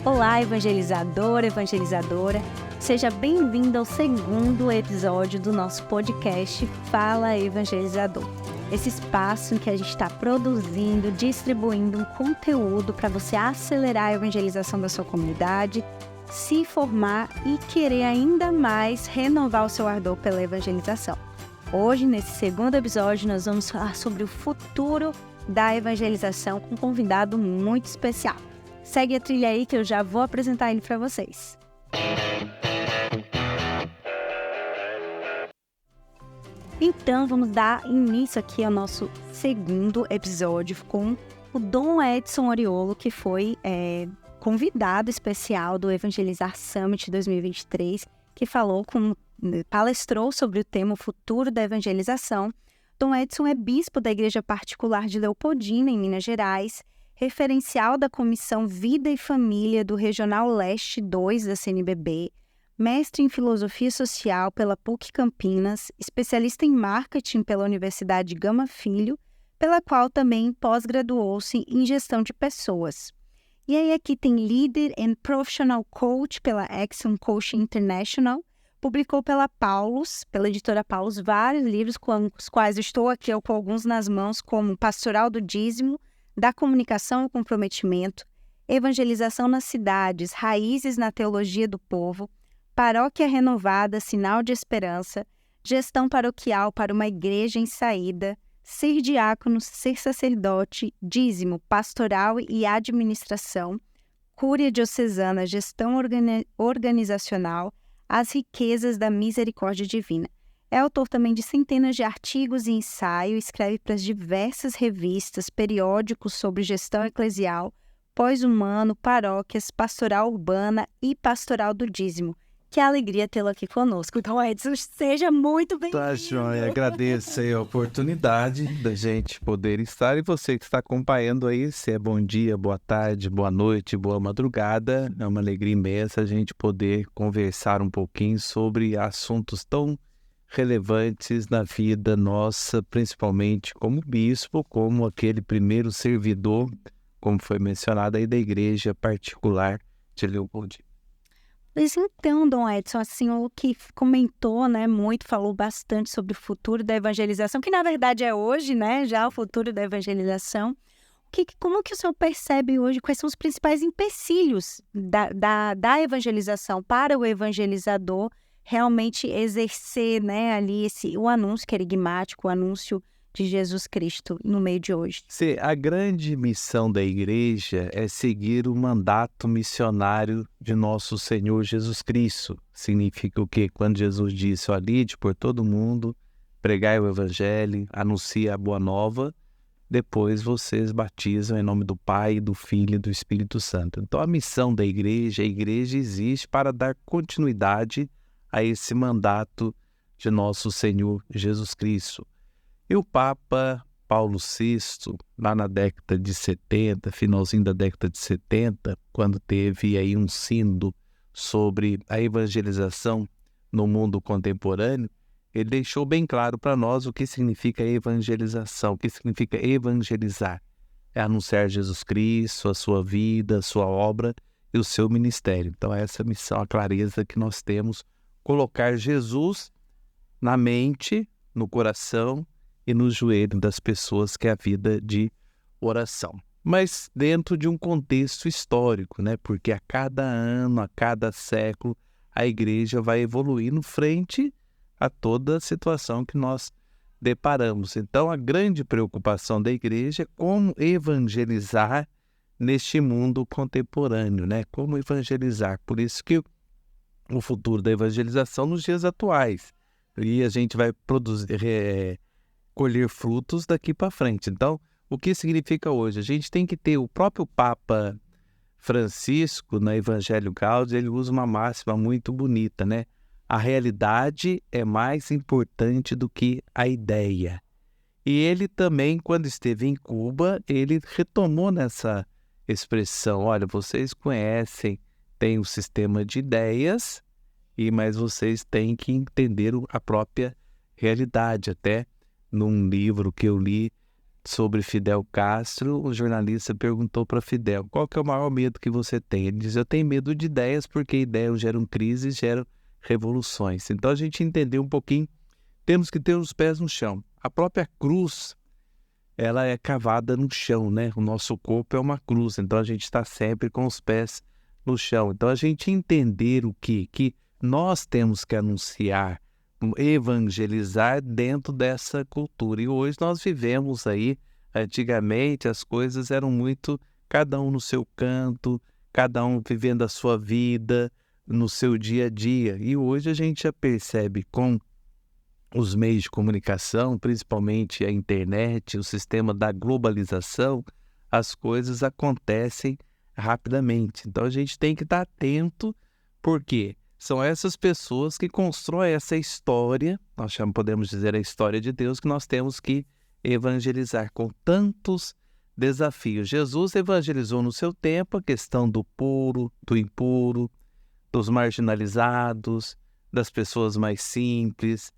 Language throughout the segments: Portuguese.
Olá, evangelizador, evangelizadora. Seja bem-vindo ao segundo episódio do nosso podcast Fala Evangelizador. Esse espaço em que a gente está produzindo, distribuindo um conteúdo para você acelerar a evangelização da sua comunidade, se formar e querer ainda mais renovar o seu ardor pela evangelização. Hoje, nesse segundo episódio, nós vamos falar sobre o futuro da evangelização com um convidado muito especial. Segue a trilha aí que eu já vou apresentar ele para vocês. Então, vamos dar início aqui ao nosso segundo episódio com o Dom Edson Oriolo, que foi convidado especial do Evangelizar Summit 2023, que palestrou sobre o tema Futuro da Evangelização. Dom Edson é bispo da Igreja Particular de Leopoldina, em Minas Gerais, referencial da Comissão Vida e Família do Regional Leste 2 da CNBB, mestre em Filosofia Social pela PUC Campinas, especialista em Marketing pela Universidade Gama Filho, pela qual também pós-graduou-se em Gestão de Pessoas. E aí aqui tem Leader and Professional Coach pela Axiom Coaching International, publicou pela editora Paulus, vários livros com os quais eu estou aqui com alguns nas mãos, como Pastoral do Dízimo, da Comunicação ao Comprometimento, Evangelização nas Cidades, Raízes na Teologia do Povo, Paróquia Renovada, Sinal de Esperança, Gestão Paroquial para uma Igreja em Saída, Ser Diácono, Ser Sacerdote, Dízimo, Pastoral e Administração, Cúria Diocesana, Gestão Organizacional, As Riquezas da Misericórdia Divina. É autor também de centenas de artigos e ensaio, escreve para as diversas revistas, periódicos sobre gestão eclesial, pós-humano, paróquias, pastoral urbana e pastoral do dízimo. Que alegria tê-lo aqui conosco. Então, Edson, seja muito bem-vindo. Tá, Joia. Agradeço aí a oportunidade da gente poder estar. E você que está acompanhando aí, se é bom dia, boa tarde, boa noite, boa madrugada. É uma alegria imensa a gente poder conversar um pouquinho sobre assuntos tão relevantes na vida nossa, principalmente como bispo, como aquele primeiro servidor, como foi mencionado aí, da Igreja Particular de Leopoldina. Pois então, Dom Edson, assim, o que comentou, né, muito, falou bastante sobre o futuro da evangelização, que na verdade é hoje, né, já o futuro da evangelização. Como que o senhor percebe hoje, quais são os principais empecilhos da evangelização para o evangelizador realmente exercer, né, ali o anúncio querigmático, o anúncio de Jesus Cristo no meio de hoje? A grande missão da igreja é seguir o mandato missionário de nosso Senhor Jesus Cristo. Significa o quê? Quando Jesus disse, ide por todo mundo, pregai o evangelho, anuncie a boa nova, depois vocês batizam em nome do Pai, do Filho e do Espírito Santo. Então a missão da igreja, a igreja existe para dar continuidade a esse mandato de nosso Senhor Jesus Cristo. E o Papa Paulo VI, lá na década de 70, finalzinho da década de 70, quando teve aí um sínodo sobre a evangelização no mundo contemporâneo, ele deixou bem claro para nós o que significa evangelização, o que significa evangelizar. É anunciar Jesus Cristo, a sua vida, a sua obra e o seu ministério. Então essa missão, a clareza que nós temos, colocar Jesus na mente, no coração e no joelho das pessoas, que é a vida de oração. Mas dentro de um contexto histórico, né? Porque a cada ano, a cada século, a igreja vai evoluindo frente a toda a situação que nós deparamos. Então, a grande preocupação da igreja é como evangelizar neste mundo contemporâneo, né? Como evangelizar. Por isso que o futuro da evangelização nos dias atuais. E a gente vai colher frutos daqui para frente. Então, o que significa hoje? A gente tem que ter o próprio Papa Francisco, na Evangelho Gaudium, ele usa uma máxima muito bonita, né? A realidade é mais importante do que a ideia. E ele também, quando esteve em Cuba, ele retomou nessa expressão, olha, vocês conhecem, tem um sistema de ideias, mas vocês têm que entender a própria realidade. Até num livro que eu li, sobre Fidel Castro, o jornalista perguntou para Fidel, qual que é o maior medo que você tem? Ele diz, eu tenho medo de ideias, porque ideias geram crises, geram revoluções. Então a gente entendeu um pouquinho, temos que ter os pés no chão. A própria cruz, ela é cavada no chão, né? O nosso corpo é uma cruz, então a gente está sempre com os pés no chão. Então a gente entender o quê? Que nós temos que anunciar, evangelizar dentro dessa cultura. E hoje nós vivemos aí, antigamente as coisas eram muito, cada um no seu canto, cada um vivendo a sua vida, no seu dia a dia. E hoje a gente já percebe com os meios de comunicação, principalmente a internet, o sistema da globalização, as coisas acontecem rapidamente. Então a gente tem que estar atento, porque são essas pessoas que constroem essa história, nós podemos dizer a história de Deus, que nós temos que evangelizar com tantos desafios. Jesus evangelizou no seu tempo a questão do puro, do impuro, dos marginalizados, das pessoas mais simples.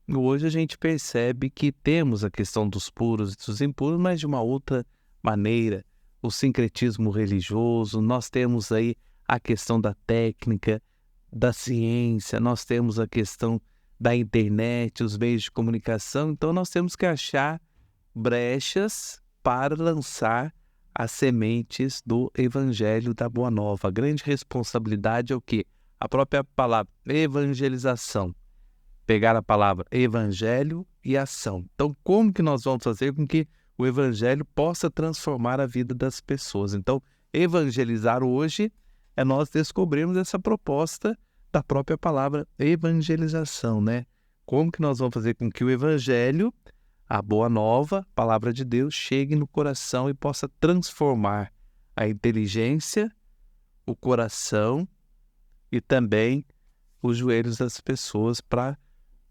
Hoje a gente percebe que temos a questão dos puros e dos impuros, mas de uma outra maneira. O sincretismo religioso, nós temos aí a questão da técnica, da ciência, nós temos a questão da internet, os meios de comunicação. Então nós temos que achar brechas para lançar as sementes do Evangelho da Boa Nova. A grande responsabilidade é o quê? A própria palavra evangelização. Pegar a palavra evangelho e ação. Então, como que nós vamos fazer com que o evangelho possa transformar a vida das pessoas? Então, evangelizar hoje é nós descobrirmos essa proposta da própria palavra evangelização, né? Como que nós vamos fazer com que o evangelho, a boa nova, a palavra de Deus, chegue no coração e possa transformar a inteligência, o coração e também os joelhos das pessoas para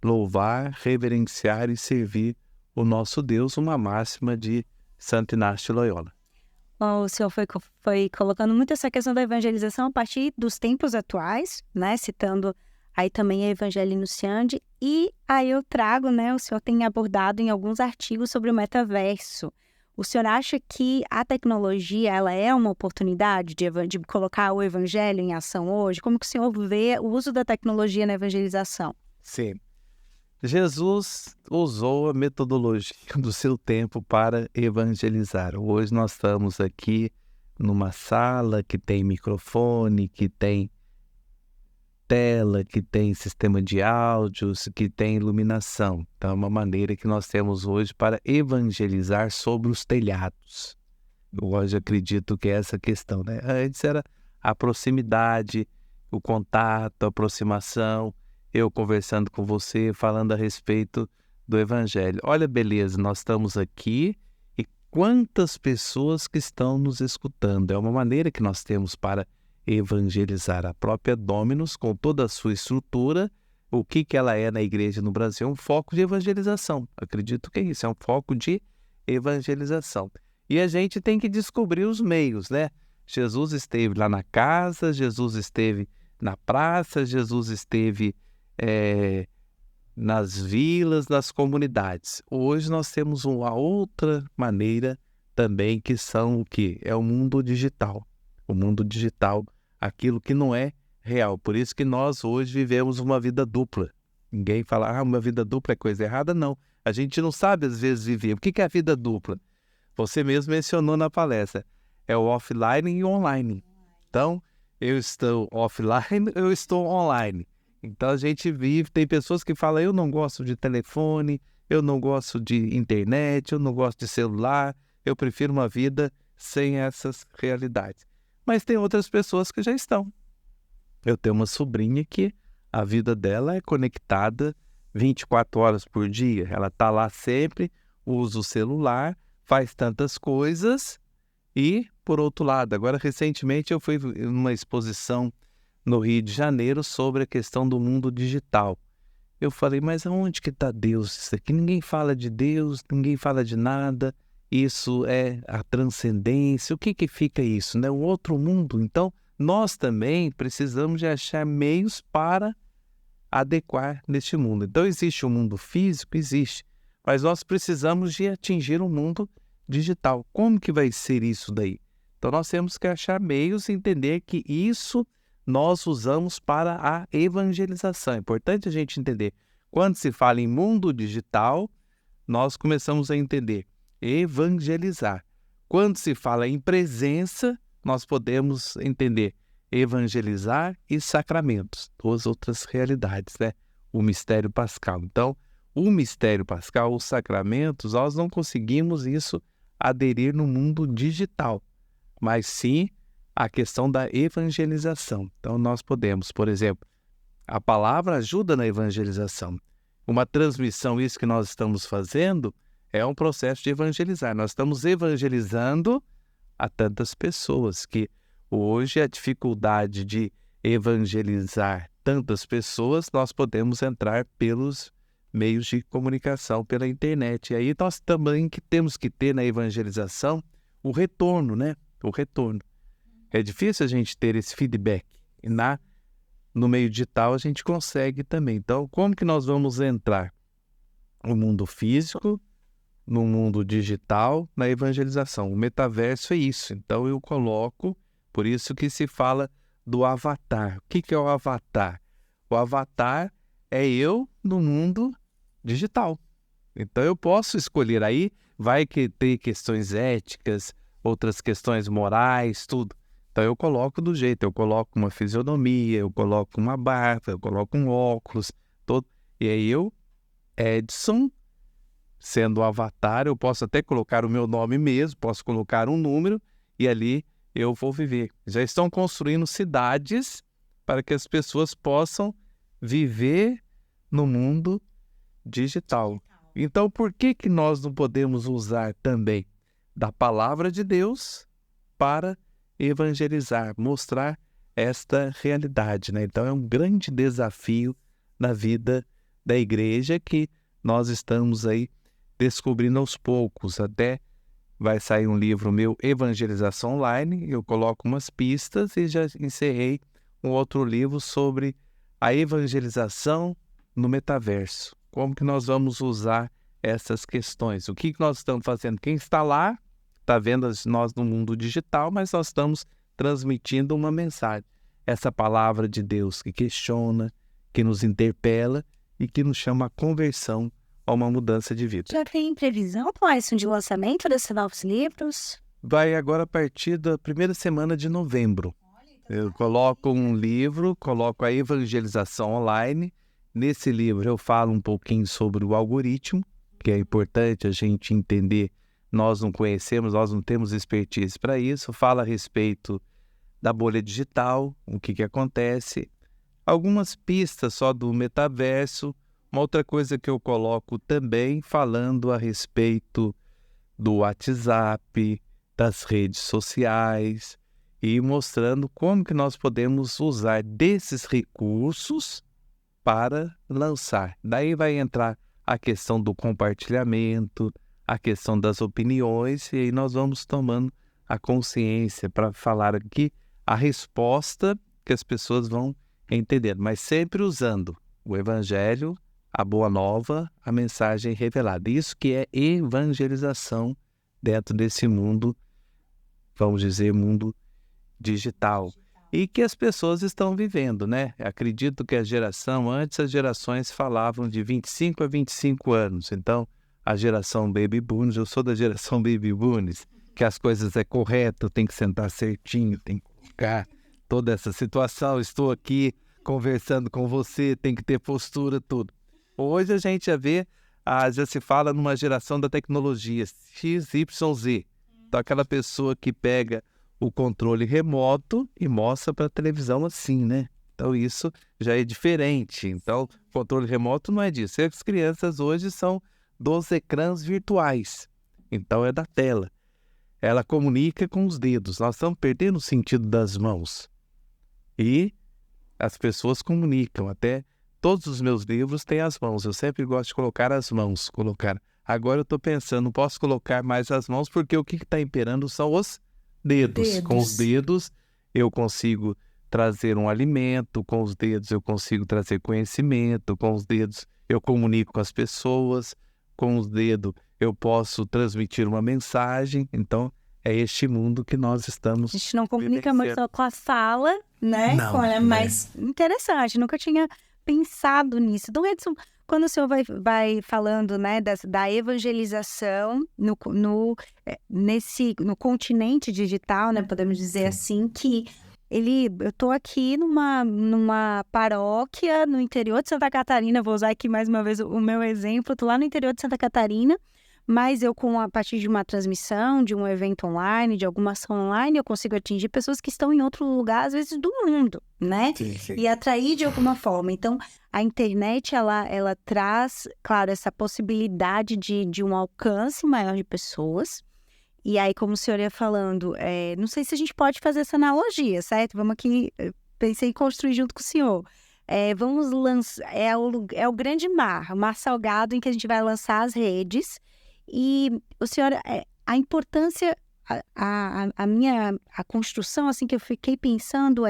louvar, reverenciar e servir o nosso Deus, uma máxima de Santo Inácio de Loyola. O senhor foi colocando muito essa questão da evangelização a partir dos tempos atuais, né? Citando aí também a Evangelho Nunciandi. E aí eu trago, né? O senhor tem abordado em alguns artigos sobre o metaverso. O senhor acha que a tecnologia, ela é uma oportunidade de colocar o evangelho em ação hoje? Como que o senhor vê o uso da tecnologia na evangelização? Sim. Jesus usou a metodologia do seu tempo para evangelizar. Hoje nós estamos aqui numa sala que tem microfone, que tem tela, que tem sistema de áudios, que tem iluminação. Então é uma maneira que nós temos hoje para evangelizar sobre os telhados. Eu hoje acredito que é essa questão, né? Antes era a proximidade, o contato, a aproximação, eu conversando com você, falando a respeito do Evangelho. Olha, beleza, nós estamos aqui e quantas pessoas que estão nos escutando. É uma maneira que nós temos para evangelizar. A própria Dominus, com toda a sua estrutura, o que ela é na igreja no Brasil, é um foco de evangelização. Acredito que é isso, é um foco de evangelização. E a gente tem que descobrir os meios, né? Jesus esteve lá na casa, Jesus esteve na praça, Jesus esteve nas vilas, nas comunidades. Hoje nós temos uma outra maneira também, que são o quê? É o mundo digital. O mundo digital, aquilo que não é real. Por isso que nós hoje vivemos uma vida dupla. Ninguém fala, uma vida dupla é coisa errada. Não. A gente não sabe às vezes viver. O que é a vida dupla? Você mesmo mencionou na palestra. É o offline e o online. Então, eu estou offline, eu estou online. Então a gente vive, tem pessoas que falam, eu não gosto de telefone, eu não gosto de internet, eu não gosto de celular, eu prefiro uma vida sem essas realidades. Mas tem outras pessoas que já estão. Eu tenho uma sobrinha que a vida dela é conectada 24 horas por dia. Ela está lá sempre, usa o celular, faz tantas coisas e, por outro lado, agora recentemente eu fui numa exposição no Rio de Janeiro sobre a questão do mundo digital. Eu falei, mas aonde que está Deus? Isso aqui ninguém fala de Deus, ninguém fala de nada. Isso é a transcendência. O que fica isso, né? Um outro mundo. Então, nós também precisamos de achar meios para adequar neste mundo. Então, existe o mundo físico? Existe. Mas nós precisamos de atingir um mundo digital. Como que vai ser isso daí? Então nós temos que achar meios e entender que isso nós usamos para a evangelização. É importante a gente entender. Quando se fala em mundo digital, nós começamos a entender evangelizar. Quando se fala em presença, nós podemos entender evangelizar e sacramentos, duas outras realidades, né? O mistério pascal. Então, o mistério pascal, os sacramentos, nós não conseguimos isso aderir no mundo digital, mas sim a questão da evangelização. Então, nós podemos, por exemplo, a palavra ajuda na evangelização. Uma transmissão, isso que nós estamos fazendo, é um processo de evangelizar. Nós estamos evangelizando a tantas pessoas que hoje a dificuldade de evangelizar tantas pessoas, nós podemos entrar pelos meios de comunicação, pela internet. E aí nós também temos que ter na evangelização o retorno, né? O retorno. É difícil a gente ter esse feedback. E no meio digital a gente consegue também. Então, como que nós vamos entrar no mundo físico, no mundo digital, na evangelização? O metaverso é isso. Então, eu coloco, por isso que se fala do avatar. O que é o avatar? O avatar é eu no mundo digital. Então, eu posso escolher aí, vai que ter questões éticas, outras questões morais, tudo. Então, eu coloco do jeito, eu coloco uma fisionomia, eu coloco uma barba, eu coloco um óculos, todo. E aí eu, Edson, sendo o avatar, eu posso até colocar o meu nome mesmo, posso colocar um número e ali eu vou viver. Já estão construindo cidades para que as pessoas possam viver no mundo digital. Então, por que nós não podemos usar também da palavra de Deus para evangelizar, mostrar esta realidade, né? Então é um grande desafio na vida da igreja que nós estamos aí descobrindo aos poucos. Até vai sair um livro meu, Evangelização Online, eu coloco umas pistas e já encerrei um outro livro sobre a evangelização no metaverso. Como que nós vamos usar essas questões? O que nós estamos fazendo? Quem está lá está vendo nós no mundo digital, mas nós estamos transmitindo uma mensagem. Essa palavra de Deus que questiona, que nos interpela e que nos chama a conversão, a uma mudança de vida. Já tem previsão, Clayson, de lançamento desses novos livros? Vai agora a partir da primeira semana de novembro. Eu coloco um livro, coloco a evangelização online. Nesse livro eu falo um pouquinho sobre o algoritmo, que é importante a gente entender. Nós não conhecemos, nós não temos expertise para isso. Fala a respeito da bolha digital, o que acontece. Algumas pistas só do metaverso. Uma outra coisa que eu coloco também, falando a respeito do WhatsApp, das redes sociais e mostrando como que nós podemos usar desses recursos para lançar. Daí vai entrar a questão do compartilhamento, a questão das opiniões, e aí nós vamos tomando a consciência para falar aqui a resposta que as pessoas vão entender, mas sempre usando o Evangelho, a Boa Nova, a mensagem revelada. Isso que é evangelização dentro desse mundo, vamos dizer, mundo digital. E que as pessoas estão vivendo, né? Acredito que antes as gerações falavam de 25 a 25 anos, então a geração Baby Boomers, eu sou da geração Baby Boomers, que as coisas é correto, tem que sentar certinho, tem que colocar toda essa situação, estou aqui conversando com você, tem que ter postura, tudo. Hoje a gente já se fala numa geração da tecnologia, XYZ. Então aquela pessoa que pega o controle remoto e mostra para a televisão assim, né? Então isso já é diferente. Então controle remoto não é disso. As crianças hoje são dos ecrãs virtuais. Então é da tela. Ela comunica com os dedos. Nós estamos perdendo o sentido das mãos. E as pessoas comunicam. Até todos os meus livros têm as mãos. Eu sempre gosto de colocar as mãos. Agora eu estou pensando, não posso colocar mais as mãos porque o que está imperando são os dedos. Com os dedos eu consigo trazer um alimento, com os dedos eu consigo trazer conhecimento, com os dedos eu comunico com as pessoas, com os dedos eu posso transmitir uma mensagem. Então, é este mundo que nós estamos A gente não comunica mais só com a fala, né? Não, Mas interessante, nunca tinha pensado nisso. Dom Edson, quando o senhor vai falando, né, da evangelização no continente digital, né, podemos dizer assim, que eu estou aqui numa paróquia no interior de Santa Catarina, vou usar aqui mais uma vez o meu exemplo, estou lá no interior de Santa Catarina, mas a partir de uma transmissão, de um evento online, de alguma ação online, eu consigo atingir pessoas que estão em outro lugar, às vezes, do mundo, né? Sim. E atrair de alguma forma. Então, a internet, ela traz, claro, essa possibilidade de um alcance maior de pessoas. E aí, como o senhor ia falando, não sei se a gente pode fazer essa analogia, certo? Vamos aqui, pensei em construir junto com o senhor. Vamos lançar, é o grande mar, o mar salgado em que a gente vai lançar as redes. E o senhor, a importância, a construção, assim, que eu fiquei pensando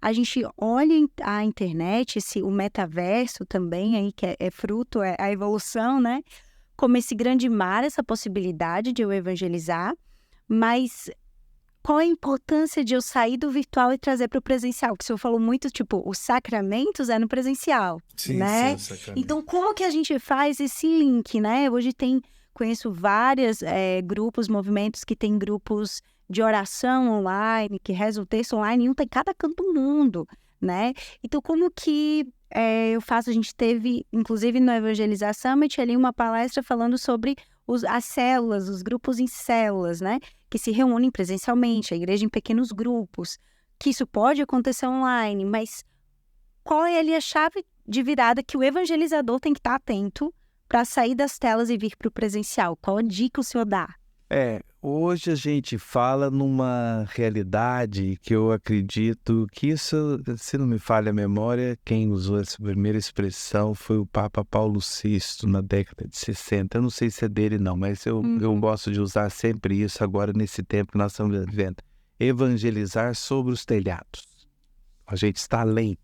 a gente olha a internet, o metaverso também, aí, que é fruto, a evolução, né? Como esse grande mar, essa possibilidade de eu evangelizar, mas qual a importância de eu sair do virtual e trazer para o presencial? Que o senhor falou muito, tipo, os sacramentos no presencial, né? Sim, então, como que a gente faz esse link, né? Hoje conheço vários grupos, movimentos que têm grupos de oração online, que rezam o texto online, e um tem cada canto do mundo, né? Então, como que eu faço? A gente teve, inclusive no Evangelização Summit, ali uma palestra falando sobre as células, os grupos em células, né? Que se reúnem presencialmente, a igreja em pequenos grupos, que isso pode acontecer online, mas qual é ali a chave de virada que o evangelizador tem que estar atento para sair das telas e vir para o presencial? Qual a dica o senhor dá? Hoje a gente fala numa realidade que eu acredito que isso, se não me falha a memória, quem usou essa primeira expressão foi o Papa Paulo VI na década de 60. Eu não sei se é dele não, mas eu gosto de usar sempre isso agora nesse tempo que nós estamos vivendo. Evangelizar sobre os telhados. A gente está além.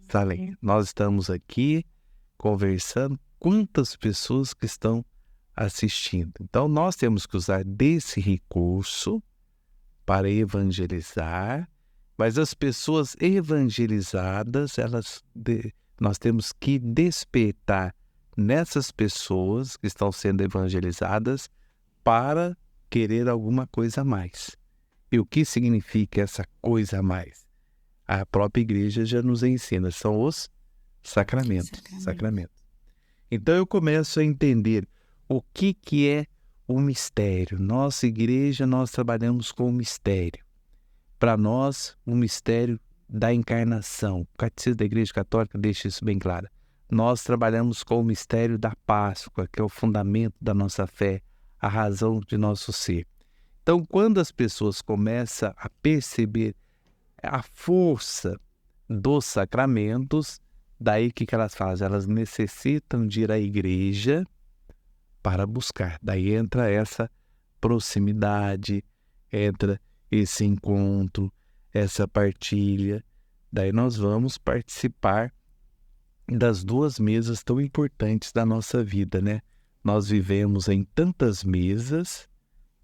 Está além. Nós estamos aqui conversando. Quantas pessoas que estão assistindo? Então, nós temos que usar desse recurso para evangelizar, mas as pessoas evangelizadas, nós temos que despertar nessas pessoas que estão sendo evangelizadas para querer alguma coisa a mais. E o que significa essa coisa a mais? A própria igreja já nos ensina, são os sacramentos. Então eu começo a entender o que é o mistério. Nossa igreja, nós trabalhamos com o mistério. Para nós, o mistério da encarnação. O Catecismo da Igreja Católica deixa isso bem claro. Nós trabalhamos com o mistério da Páscoa, que é o fundamento da nossa fé, a razão de nosso ser. Então, quando as pessoas começam a perceber a força dos sacramentos, daí o que elas fazem? Elas necessitam de ir à igreja para buscar. Daí entra essa proximidade, entra esse encontro, essa partilha. Daí nós vamos participar das duas mesas tão importantes da nossa vida, né? Nós vivemos em tantas mesas,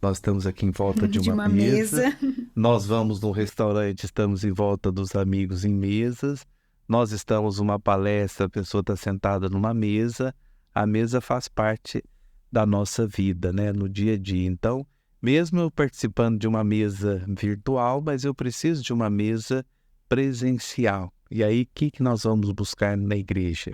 nós estamos aqui em volta de uma mesa. Nós vamos num restaurante, estamos em volta dos amigos em mesas. Nós estamos numa palestra, a pessoa está sentada numa mesa. A mesa faz parte da nossa vida, né? No dia a dia. Então, mesmo eu participando de uma mesa virtual, mas eu preciso de uma mesa presencial. E aí, o que nós vamos buscar na igreja,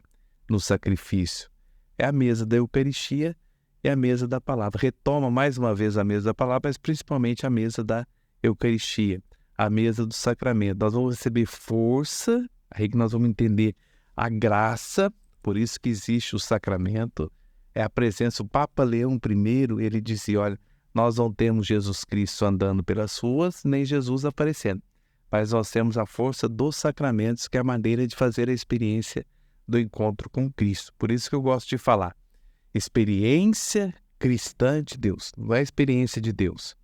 no sacrifício? É a mesa da Eucaristia, é a mesa da palavra. Retoma mais uma vez a mesa da palavra, mas principalmente a mesa da Eucaristia, a mesa do sacramento. Nós vamos receber força, aí que nós vamos entender a graça, por isso que existe o sacramento, é a presença. O Papa Leão I, ele dizia, olha, nós não temos Jesus Cristo andando pelas ruas, nem Jesus aparecendo, mas nós temos a força dos sacramentos, que é a maneira de fazer a experiência do encontro com Cristo. Por isso que eu gosto de falar, experiência cristã de Deus, não é experiência de Deus.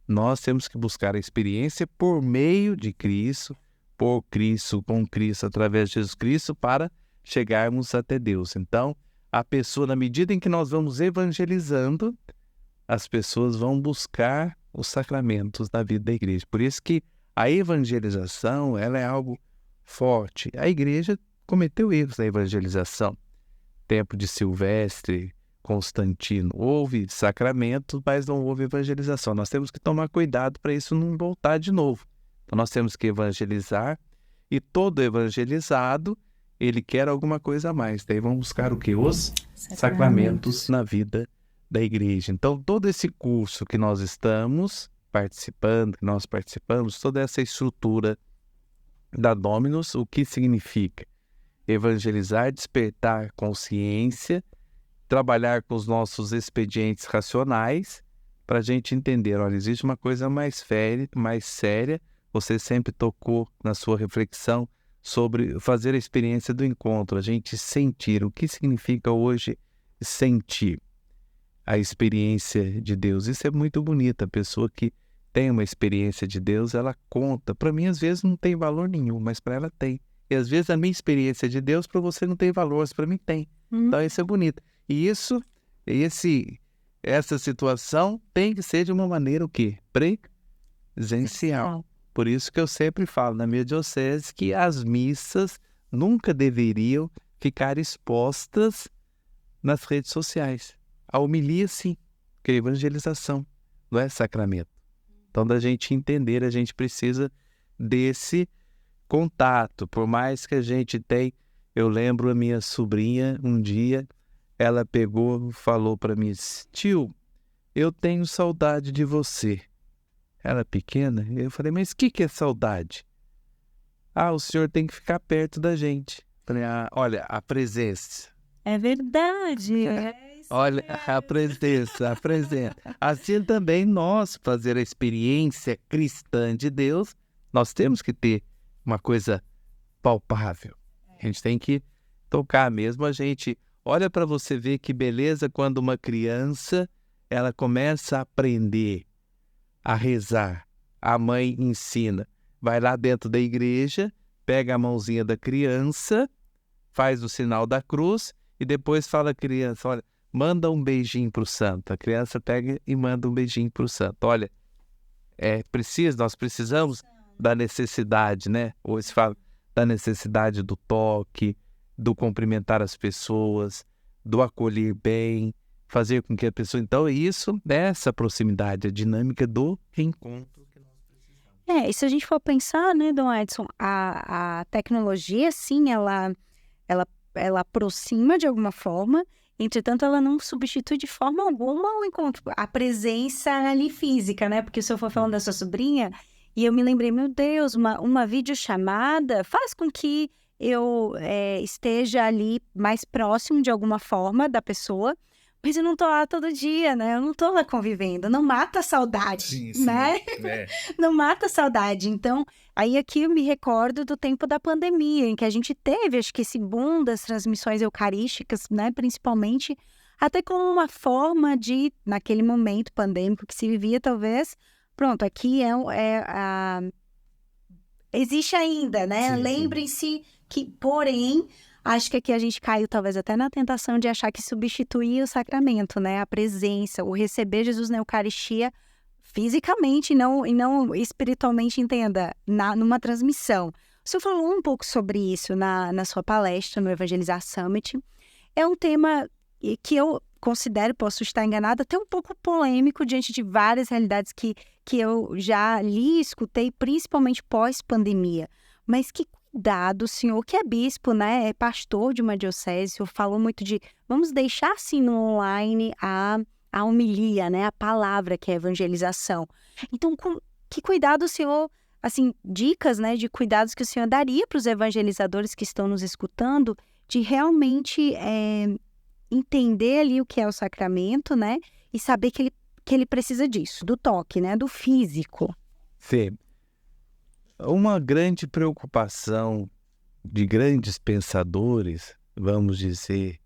Nós temos que buscar a experiência por meio de Cristo, por Cristo, com Cristo, através de Jesus Cristo, para chegarmos até Deus. Então, a pessoa, na medida em que nós vamos evangelizando, as pessoas vão buscar os sacramentos na vida da igreja. Por isso que a evangelização, ela é algo forte. A igreja cometeu erros na evangelização. Tempo de Silvestre, Constantino, houve sacramentos, mas não houve evangelização. Nós temos que tomar cuidado para isso não voltar de novo. Então nós temos que evangelizar, e todo evangelizado, ele quer alguma coisa a mais. Daí vamos buscar o quê? Os sacramentos na vida da igreja. Então todo esse curso que nós estamos participando, que nós participamos, toda essa estrutura da Dominus, o que significa? Evangelizar, despertar consciência, trabalhar com os nossos expedientes racionais, para a gente entender, olha, existe uma coisa mais séria. Você sempre tocou na sua reflexão sobre fazer a experiência do encontro, a gente sentir. O que significa hoje sentir a experiência de Deus? Isso é muito bonito. A pessoa que tem uma experiência de Deus, ela conta. Para mim, às vezes, não tem valor nenhum, mas para ela tem. E às vezes a minha experiência de Deus para você não tem valor, mas para mim tem. Então isso é bonito. E essa situação tem que ser de uma maneira o quê? Presencial. Por isso que eu sempre falo na minha diocese que as missas nunca deveriam ficar expostas nas redes sociais. A homilia, sim, porque a evangelização não é sacramento. Então, da gente entender, a gente precisa desse contato. Por mais que a gente tenha... Eu lembro a minha sobrinha, um dia, ela pegou e falou para mim: tio, eu tenho saudade de você. Ela pequena, eu falei: mas o que é saudade? O senhor tem que ficar perto da gente. Falei: olha, a presença. É verdade. Olha, a presença. Assim também nós, fazer a experiência cristã de Deus, nós temos que ter uma coisa palpável. A gente tem que tocar mesmo. A gente olha para você ver que beleza quando uma criança, ela começa a aprender a rezar. A mãe ensina. Vai lá dentro da igreja, pega a mãozinha da criança, faz o sinal da cruz e depois fala à criança: olha, manda um beijinho para o santo. A criança pega e manda um beijinho para o santo. Olha, nós precisamos da necessidade, né? Hoje se fala da necessidade do toque, do cumprimentar as pessoas, do acolher bem, fazer com que a pessoa... Então, isso, essa proximidade, a dinâmica do reencontro que nós precisamos. E se a gente for pensar, né, Dom Edson, a tecnologia, sim, ela aproxima de alguma forma, entretanto, ela não substitui de forma alguma o encontro, a presença ali física, né? Porque se eu for falando da sua sobrinha, e eu me lembrei, meu Deus, uma videochamada faz com que eu esteja ali mais próximo de alguma forma da pessoa, mas eu não tô lá todo dia, né? Eu não tô lá convivendo, não mata a saudade, né? Não mata a saudade. Então, aí aqui eu me recordo do tempo da pandemia, em que a gente teve, acho que esse boom das transmissões eucarísticas, né? Principalmente, até como uma forma de, naquele momento pandêmico que se vivia, talvez, pronto, aqui existe ainda, né? Lembrem-se que, porém, acho que aqui a gente caiu talvez até na tentação de achar que substituía o sacramento, né? A presença, o receber Jesus na Eucaristia fisicamente e não espiritualmente, entenda, numa transmissão. O senhor falou um pouco sobre isso na sua palestra no Evangelizar Summit. É um tema que eu considero, posso estar enganada, até um pouco polêmico diante de várias realidades que eu já li e escutei, principalmente pós-pandemia. Mas que cuidado, o senhor que é bispo, né, é pastor de uma diocese, o senhor falou muito de, vamos deixar assim no online a homilia, né, a palavra que é evangelização. Então, que cuidado o senhor, assim, dicas, né, de cuidados que o senhor daria para os evangelizadores que estão nos escutando, de realmente entender ali o que é o sacramento, né, e saber que ele precisa disso, do toque, né, do físico. Sim. Uma grande preocupação de grandes pensadores, vamos dizer,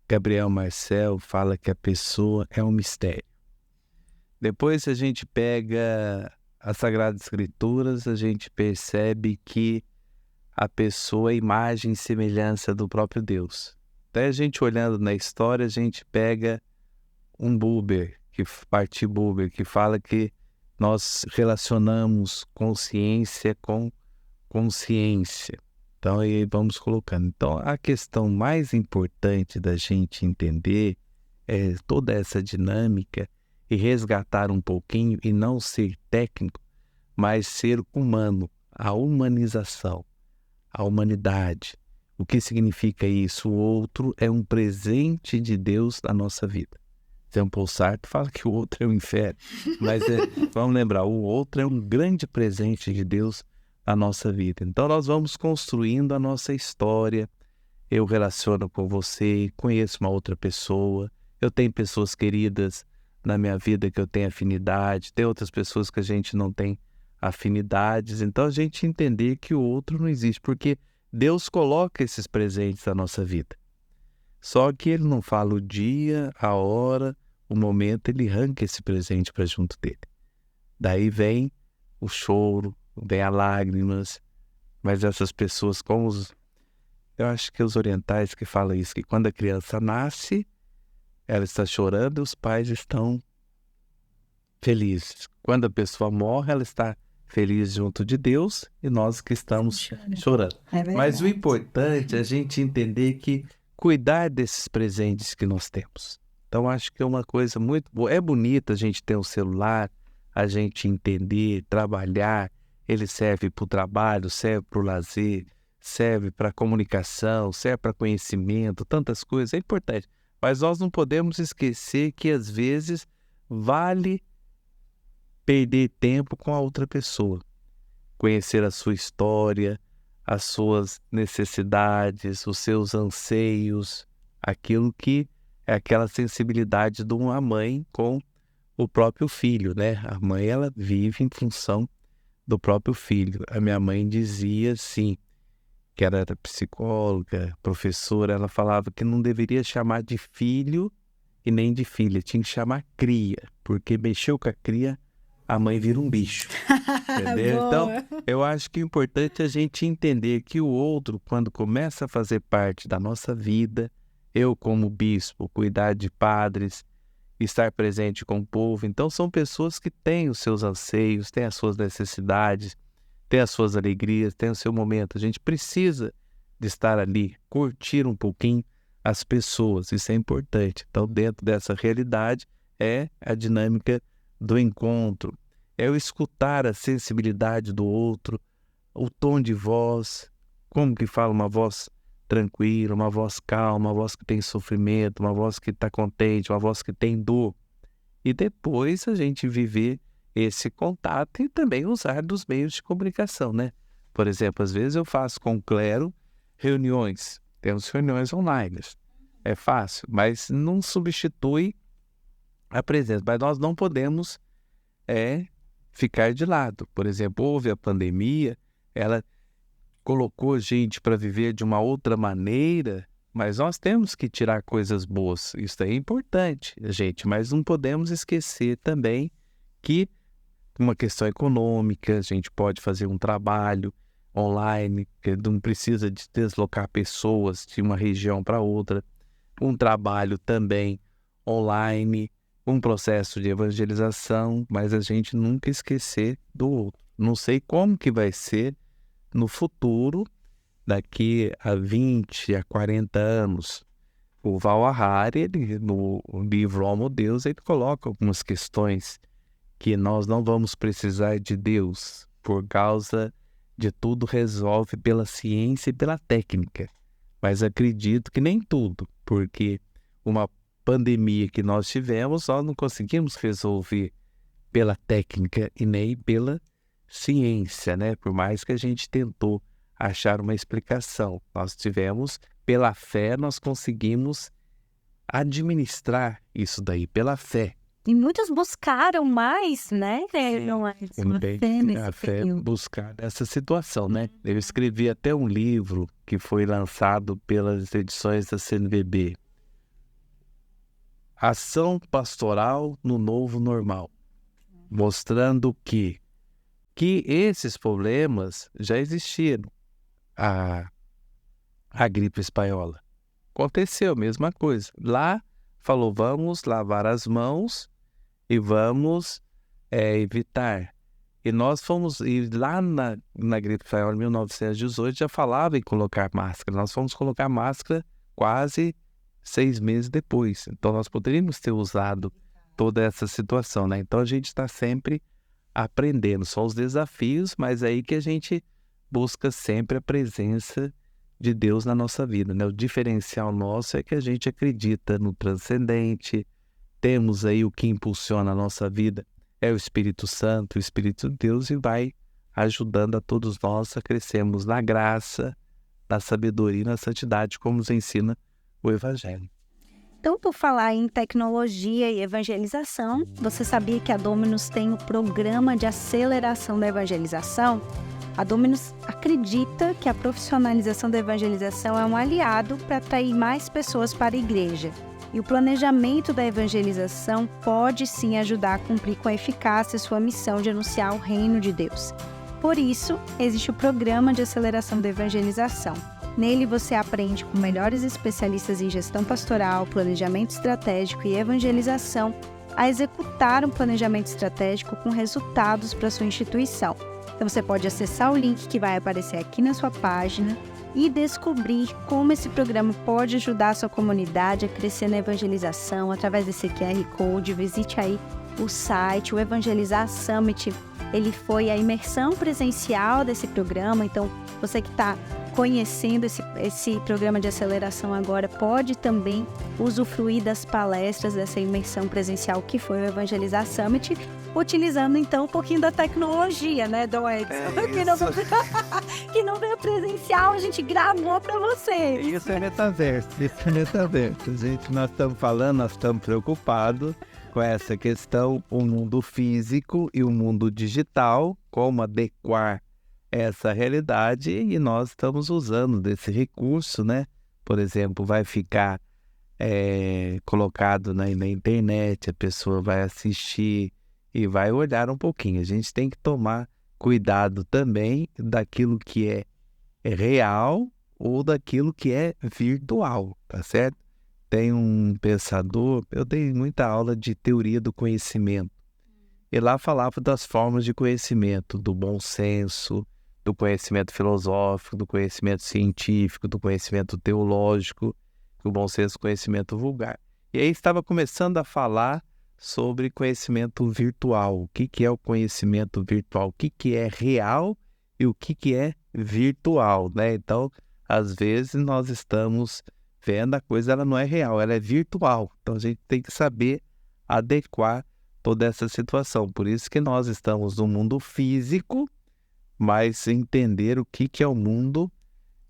Gabriel Marcel fala que a pessoa é um mistério. Depois, se a gente pega as Sagradas Escrituras, a gente percebe que a pessoa é imagem e semelhança do próprio Deus. Até a gente olhando na história, a gente pega um Buber, Martin Buber, que fala que nós relacionamos consciência com consciência. Então, aí vamos colocando. Então, a questão mais importante da gente entender é toda essa dinâmica e resgatar um pouquinho e não ser técnico, mas ser humano, a humanização, a humanidade. O que significa isso? O outro é um presente de Deus na nossa vida. Jean-Paul Sartre fala que o outro é o inferno, mas vamos lembrar, o outro é um grande presente de Deus na nossa vida. Então nós vamos construindo a nossa história. Eu relaciono com você, conheço uma outra pessoa, eu tenho pessoas queridas na minha vida que eu tenho afinidade, tem outras pessoas que a gente não tem afinidades. Então a gente entender que o outro não existe, porque Deus coloca esses presentes na nossa vida. Só que Ele não fala o dia, a hora, o momento, Ele arranca esse presente para junto dele. Daí vem o choro, vem as lágrimas, mas essas pessoas, eu acho que os orientais que falam isso, que quando a criança nasce, ela está chorando e os pais estão felizes. Quando a pessoa morre, ela está feliz junto de Deus e nós que estamos chorando. Mas o importante é a gente entender que cuidar desses presentes que nós temos. Então, acho que é uma coisa muito boa. É bonito a gente ter um celular, a gente entender, trabalhar. Ele serve para o trabalho, serve para o lazer, serve para a comunicação, serve para conhecimento, tantas coisas. É importante. Mas nós não podemos esquecer que, às vezes, vale perder tempo com a outra pessoa, conhecer a sua história, as suas necessidades, os seus anseios, aquilo que é aquela sensibilidade de uma mãe com o próprio filho, né? A mãe, ela vive em função do próprio filho. A minha mãe dizia assim, que ela era psicóloga, professora, ela falava que não deveria chamar de filho e nem de filha, tinha que chamar cria, porque mexeu com a cria, a mãe vira um bicho, entendeu? Então, eu acho que o importante é a gente entender que o outro, quando começa a fazer parte da nossa vida, eu como bispo, cuidar de padres, estar presente com o povo, então são pessoas que têm os seus anseios, têm as suas necessidades, têm as suas alegrias, têm o seu momento. A gente precisa de estar ali, curtir um pouquinho as pessoas, isso é importante. Então, dentro dessa realidade, é a dinâmica do encontro, é o escutar a sensibilidade do outro, o tom de voz, como que fala uma voz tranquila, uma voz calma, uma voz que tem sofrimento, uma voz que está contente, uma voz que tem dor. E depois a gente viver esse contato e também usar dos meios de comunicação, né? Por exemplo, às vezes eu faço com o clero reuniões, temos reuniões online, é fácil, mas não substitui a presença. Mas nós não podemos ficar de lado. Por exemplo, houve a pandemia, ela colocou a gente para viver de uma outra maneira, mas nós temos que tirar coisas boas. Isso é importante, gente, mas não podemos esquecer também que uma questão econômica, a gente pode fazer um trabalho online, que não precisa de deslocar pessoas de uma região para outra, um trabalho também online, um processo de evangelização, mas a gente nunca esquecer do outro. Não sei como que vai ser no futuro, daqui a 20, a 40 anos. O Val Harari, ele, no livro Homo Deus, ele coloca algumas questões que nós não vamos precisar de Deus, por causa de tudo resolve pela ciência e pela técnica. Mas acredito que nem tudo, porque uma pandemia que nós tivemos, nós não conseguimos resolver pela técnica e nem pela ciência, né? Por mais que a gente tentou achar uma explicação, nós tivemos, pela fé, nós conseguimos administrar isso daí, pela fé. E muitos buscaram mais, né? Não é A fé buscar essa situação, né? Eu escrevi até um livro que foi lançado pelas edições da CNBB. Ação pastoral no novo normal. Mostrando que esses problemas já existiram. A gripe espanhola, Aconteceu a mesma coisa. Lá falou, vamos lavar as mãos e vamos evitar. E nós fomos, e lá na gripe espanhola em 1918 já falava em colocar máscara. Nós fomos colocar máscara quase 6 meses depois. Então nós poderíamos ter usado toda essa situação, né? Então a gente está sempre aprendendo. São os desafios, mas é aí que a gente busca sempre a presença de Deus na nossa vida, né? O diferencial nosso é que a gente acredita no transcendente, temos aí o que impulsiona a nossa vida, é o Espírito Santo, o Espírito de Deus, e vai ajudando a todos nós a crescermos na graça, na sabedoria e na santidade, como nos ensina o Evangelho. Então, por falar em tecnologia e evangelização, você sabia que a Dominus tem o programa de aceleração da evangelização? A Dominus acredita que a profissionalização da evangelização é um aliado para atrair mais pessoas para a igreja. E o planejamento da evangelização pode sim ajudar a cumprir com eficácia sua missão de anunciar o reino de Deus. Por isso, existe o programa de aceleração da evangelização. Nele você aprende com melhores especialistas em gestão pastoral, planejamento estratégico e evangelização a executar um planejamento estratégico com resultados para sua instituição. Então você pode acessar o link que vai aparecer aqui na sua página e descobrir como esse programa pode ajudar a sua comunidade a crescer na evangelização através desse QR Code. Visite aí o site, o Evangelizar Summit. Ele foi a imersão presencial desse programa, então você que está conhecendo esse programa de aceleração agora pode também usufruir das palestras dessa imersão presencial que foi o Evangelizar Summit, utilizando então um pouquinho da tecnologia, né, Dom Edson? Que não veio presencial, a gente gravou para você. Isso é metaverso. Nós estamos falando, nós estamos preocupados com essa questão, o mundo físico e o mundo digital, como adequar essa realidade, e nós estamos usando desse recurso, né? Por exemplo, vai ficar colocado na internet, a pessoa vai assistir e vai olhar um pouquinho. A gente tem que tomar cuidado também daquilo que é real ou daquilo que é virtual, tá certo? Tem um pensador, eu dei muita aula de teoria do conhecimento, e lá falava das formas de conhecimento, do bom senso, do conhecimento filosófico, do conhecimento científico, do conhecimento teológico, do bom senso, conhecimento vulgar. E aí estava começando a falar sobre conhecimento virtual. O que é o conhecimento virtual? O que é real e o que é virtual, né? Então, às vezes nós estamos vendo a coisa, ela não é real, ela é virtual. Então a gente tem que saber adequar toda essa situação. Por isso que nós estamos no mundo físico, mas entender o que é o mundo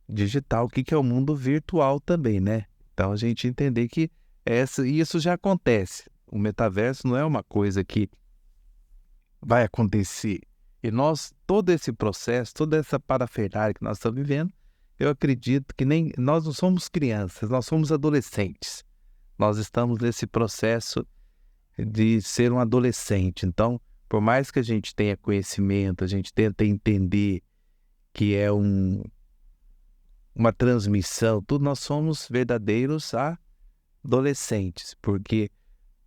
digital, o que é o mundo virtual também, né? Então a gente entender que isso já acontece. O metaverso não é uma coisa que vai acontecer. E todo esse processo, toda essa parafernália que nós estamos vivendo, eu acredito que nós não somos crianças, nós somos adolescentes. Nós estamos nesse processo de ser um adolescente. Então, por mais que a gente tenha conhecimento, a gente tenta entender que é uma transmissão, tudo, nós somos verdadeiros adolescentes, porque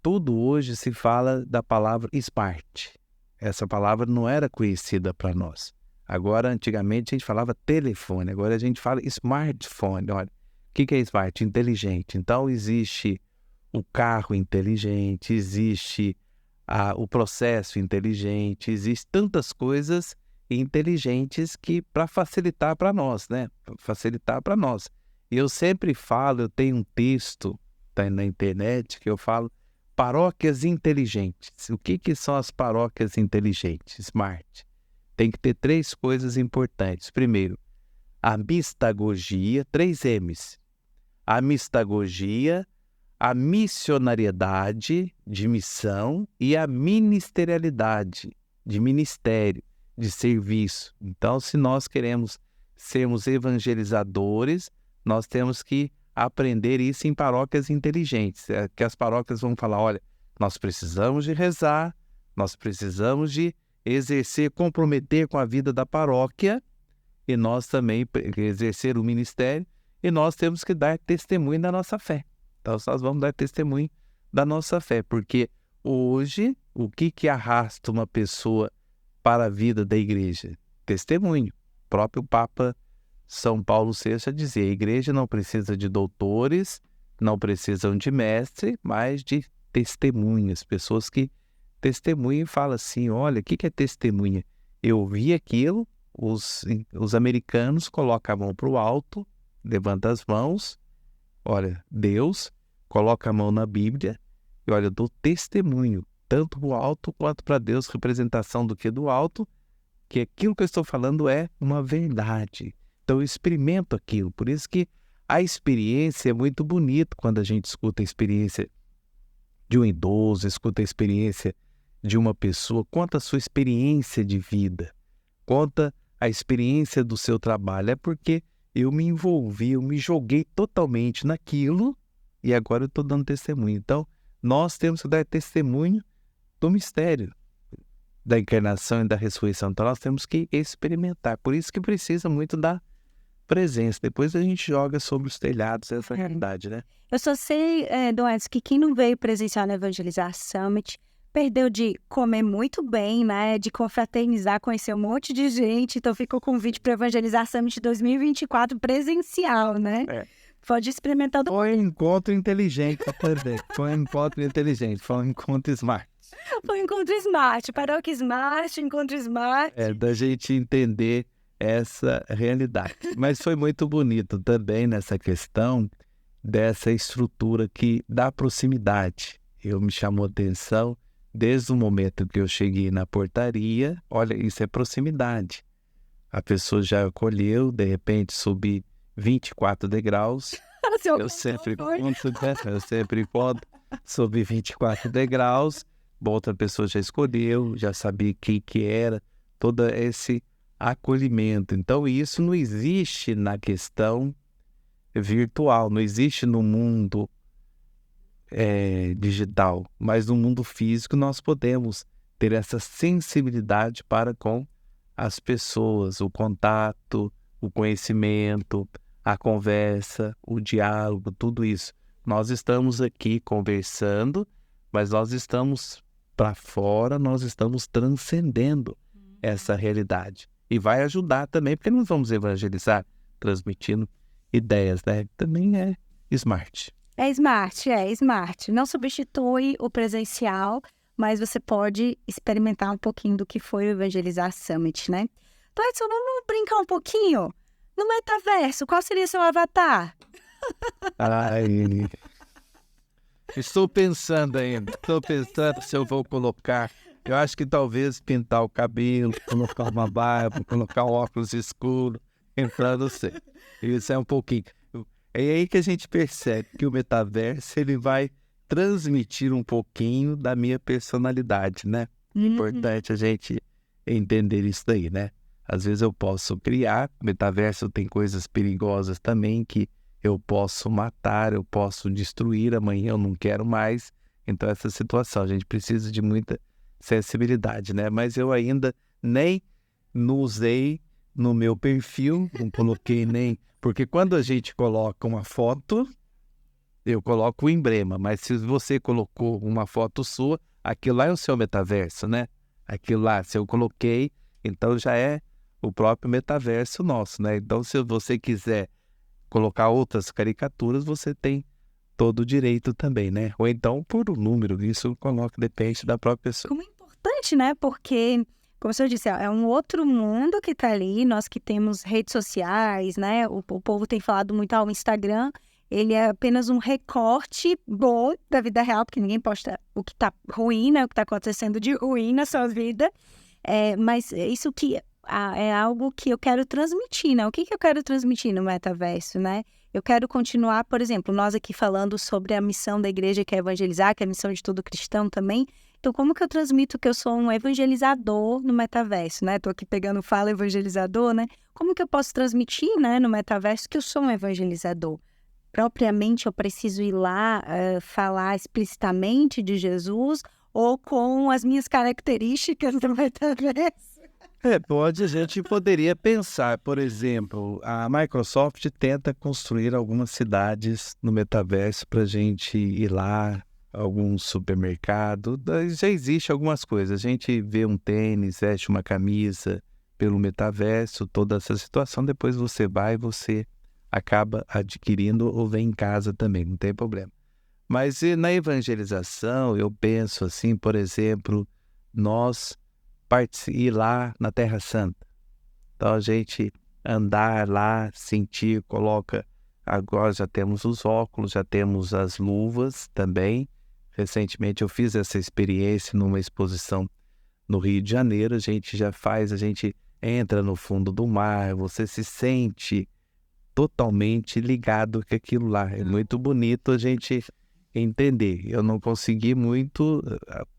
tudo hoje se fala da palavra smart. Essa palavra não era conhecida para nós. Agora, antigamente, a gente falava telefone, agora a gente fala smartphone. Olha, o que é smart? Inteligente. Então, existe o carro inteligente, existe o processo inteligente, existem tantas coisas inteligentes que para facilitar para nós, né? Facilitar para nós. E eu sempre falo, eu tenho um texto na internet que eu falo paróquias inteligentes. O que são as paróquias inteligentes? Smart. Tem que ter 3 coisas importantes. Primeiro, a mistagogia, 3 M's. A mistagogia, a missionariedade de missão e a ministerialidade de ministério, de serviço. Então, se nós queremos sermos evangelizadores, nós temos que aprender isso em paróquias inteligentes. Que as paróquias vão falar, olha, nós precisamos de rezar, nós precisamos de exercer, comprometer com a vida da paróquia, e nós também exercer o ministério, e nós temos que dar testemunho da nossa fé. Então, nós vamos dar testemunho da nossa fé, porque hoje, o que arrasta uma pessoa para a vida da igreja? Testemunho. O próprio Papa São Paulo VI dizia: a igreja não precisa de doutores, não precisam de mestre, mas de testemunhas, pessoas que testemunham e falam assim: olha, o que é testemunha? Eu vi aquilo, os americanos colocam a mão para o alto, levanta as mãos, olha, Deus, coloca a mão na Bíblia e olha, eu dou testemunho, tanto para o alto quanto para Deus, representação do que do alto, que aquilo que eu estou falando é uma verdade. Então eu experimento aquilo, por isso que a experiência é muito bonita quando a gente escuta a experiência de um idoso, escuta a experiência de uma pessoa, conta a sua experiência de vida, conta a experiência do seu trabalho, é porque eu me envolvi, eu me joguei totalmente naquilo e agora eu estou dando testemunho. Então, nós temos que dar testemunho do mistério da encarnação e da ressurreição. Então, nós temos que experimentar. Por isso que precisa muito da presença. Depois a gente joga sobre os telhados essa realidade, né? Eu só sei, Dom Edson, que quem não veio presenciar no Evangelizar Summit perdeu de comer muito bem, né? De confraternizar, conhecer um monte de gente. Então, fica o convite para o Evangelizar Summit 2024 presencial, né? Pode experimentar. Foi um encontro inteligente, foi um encontro inteligente, foi um encontro smart. Foi um encontro smart, paróquia smart, encontro smart. Da gente entender essa realidade. Mas foi muito bonito também nessa questão dessa estrutura que dá proximidade. Me chamou a atenção desde o momento que eu cheguei na portaria. Olha, isso é proximidade. A pessoa já acolheu, de repente subi 24 degraus. Eu sempre conto, subi 24 degraus. Outra pessoa já escolheu, já sabia quem que era, todo esse acolhimento. Então, isso não existe na questão virtual, não existe no mundo digital, mas no mundo físico nós podemos ter essa sensibilidade para com as pessoas, o contato, o conhecimento, a conversa, o diálogo, tudo isso. Nós estamos aqui conversando, mas nós estamos para fora, nós estamos transcendendo essa realidade. E vai ajudar também, porque nós vamos evangelizar transmitindo ideias, né? Também é smart. É smart. Não substitui o presencial, mas você pode experimentar um pouquinho do que foi o Evangelizar Summit, né? Então, Edson, vamos brincar um pouquinho? No metaverso, qual seria seu avatar? Estou pensando se eu vou colocar. Eu acho que talvez pintar o cabelo, colocar uma barba, colocar um óculos escuro, entrar no sei. Isso é um pouquinho. É aí que a gente percebe que o metaverso ele vai transmitir um pouquinho da minha personalidade, né? Importante a gente entender isso daí, né? Às vezes eu posso criar, o metaverso tem coisas perigosas também que eu posso matar, eu posso destruir, amanhã eu não quero mais. Então essa situação, a gente precisa de muita sensibilidade, né? Mas eu ainda nem usei no meu perfil, não coloquei nem... Porque quando a gente coloca uma foto, eu coloco o emblema, mas se você colocou uma foto sua, aquilo lá é o seu metaverso, né? Aquilo lá, se eu coloquei, então já é o próprio metaverso nosso, né? Então, se você quiser colocar outras caricaturas, você tem todo o direito também, né? Ou então, por um número, isso coloca, depende da própria pessoa. Como é importante, né? Porque, como o senhor disse, é um outro mundo que tá ali, nós que temos redes sociais, né? O povo tem falado muito ao Instagram, ele é apenas um recorte bom da vida real, porque ninguém posta o que tá ruim, né? O que tá acontecendo de ruim na sua vida. Mas isso que é algo que eu quero transmitir, né? O que eu quero transmitir no metaverso, né? Eu quero continuar, por exemplo, nós aqui falando sobre a missão da igreja que é evangelizar, que é a missão de todo cristão também. Então, como que eu transmito que eu sou um evangelizador no metaverso, né? Tô aqui pegando fala evangelizador, né? Como que eu posso transmitir, né, no metaverso que eu sou um evangelizador? Propriamente eu preciso ir lá falar explicitamente de Jesus ou com as minhas características do metaverso? A gente poderia pensar, por exemplo, a Microsoft tenta construir algumas cidades no metaverso para a gente ir lá, algum supermercado. Já existe algumas coisas. A gente vê um tênis, veste uma camisa pelo metaverso, toda essa situação. Depois você vai, você acaba adquirindo ou vem em casa também, não tem problema. Mas na evangelização, eu penso assim, por exemplo, nós ir lá na Terra Santa. Então a gente andar lá, sentir, coloca. Agora já temos os óculos, já temos as luvas também. Recentemente eu fiz essa experiência numa exposição no Rio de Janeiro. A gente entra no fundo do mar, você se sente totalmente ligado com aquilo lá. É muito bonito a gente entender. Eu não consegui muito